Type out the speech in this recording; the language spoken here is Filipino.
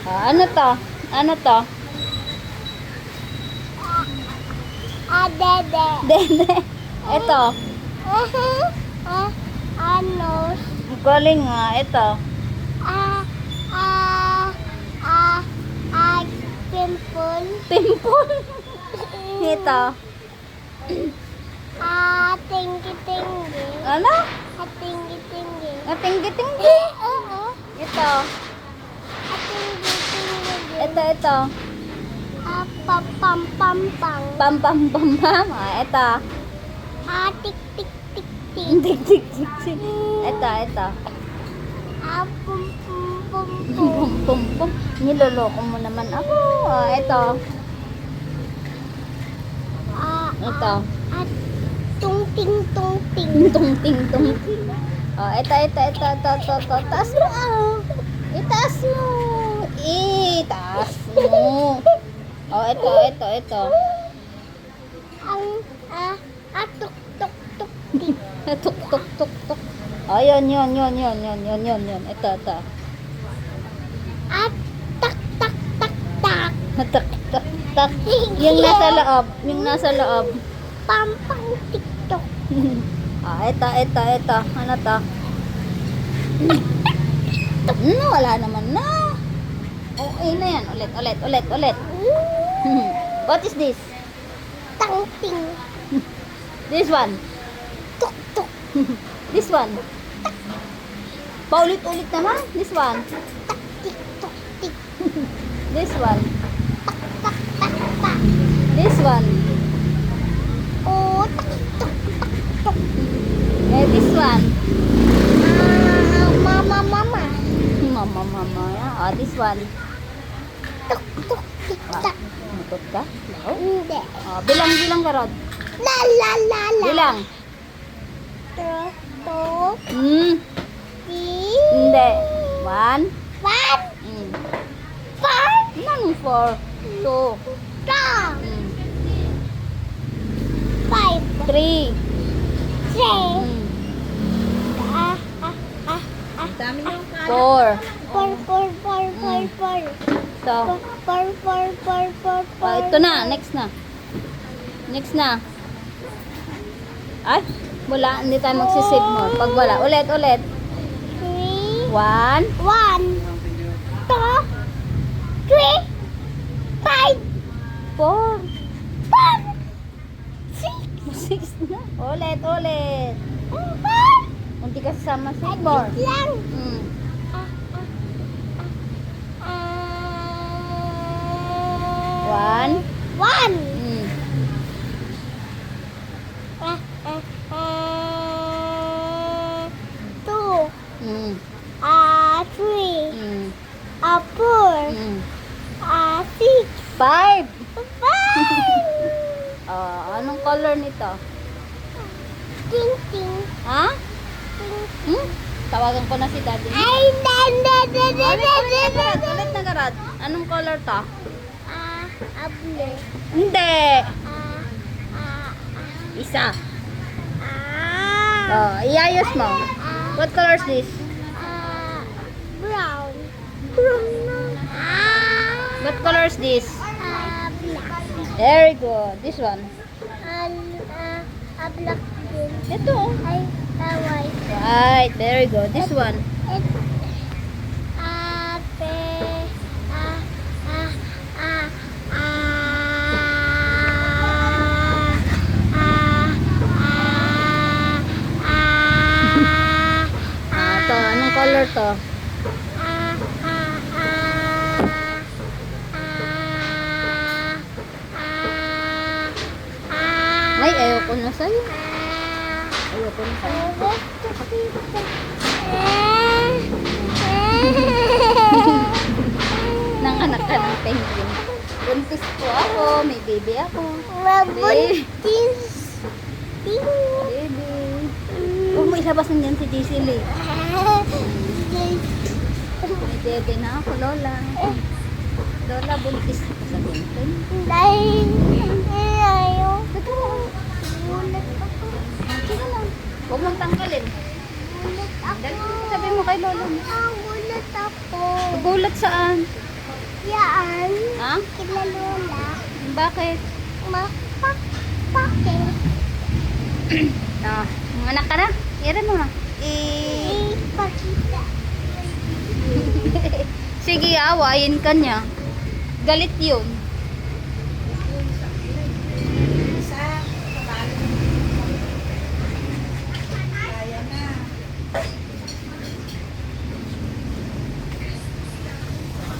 Ano to? Ano to? Dede. Dede. Ito. Ano? Galing nga. Ito. Pimple. Pimple. Ito. Tinggi-tinggi. Ano? Tinggi-tinggi. Tinggi-tinggi. Ito. Tinggi-tinggi. Ito. Pam-pam-pam-pam. Pam-pam-pam-pam. Ito. Tik-tik-tik-tik. Tik-tik-tik-tik. Ito. Pum-pum-pum-pum. Pum-pum-pum. Niloloko mo naman ako. Ito. Ito. Tung-ting-tung-ting. Tung-ting-tung-ting. Ito. Taas mo. Itaas mo. Itaas mo. Ito. Tuk-tuk-tuk-tik. Tuk-tuk-tuk-tuk. Yun. Ito. Tak-tak-tak-tak. Tak. Yung nasa loob. Pampang tiktok. Ito. Ano to? Wala naman na. Okay na yan. Ulit. What is this? Tangting. This one. Tuk-tuk. This one. Paulit-ulit naman. This one. Tik-tuk-tik. This one. Tak-tak-tak. This one. Oh, tak-tuk-tak-tuk. This one. Mama. Mama. This one. Tuk-tuk-tik-tak. Matot ka? No. Hindi. Bilang karod. La. Bilang. Tuk. Hindi. One. One. Four. Nang four. Two. Five. Three. Three. Four. Four. So, Four. ito na. Next na. Ay, wala. Hindi tayo magsisave mo. Pag wala. Ulit. Three. One. Two. Three. Five. Four. Six. Six na. Ulit. Four. Hindi ka sasama sa four. Lang. One. Two. Three. Four. Six. Five. Five. Anong color nito? Ting. Ha? Tawagan ko na si daddy. Ay, Ulit na garad. Anong color to? Blue. Hindi. Isa. Iayos mo. What color is this? Brown. What color is this? Black. Very good. This one. Black din. Ito. Ay, white. Right. Very good. This one. Ito. Anong color to? Ay, ayoko na sa'yo. Nanganak ka ng penguin. Buntis po ako. May baby ako. Mabuntis. Baby. Huwag mo ilabas nandiyan si JC Lee. May bebe na ako, Lola. Lola, buntis ka sa gintin. Dahil ayaw. Gulat ako. Sige lang. Huwag mong tanggalin. Gulat ako. Sabi mo kay Lola mo. Gulat ako. Gulat saan? Yan. Ha? Kila Lola. Bakit? Mapakpakin. Ah, anak ka na? Iyan mo na. Ipakita. Sige, awayin ka niya. Galit yun.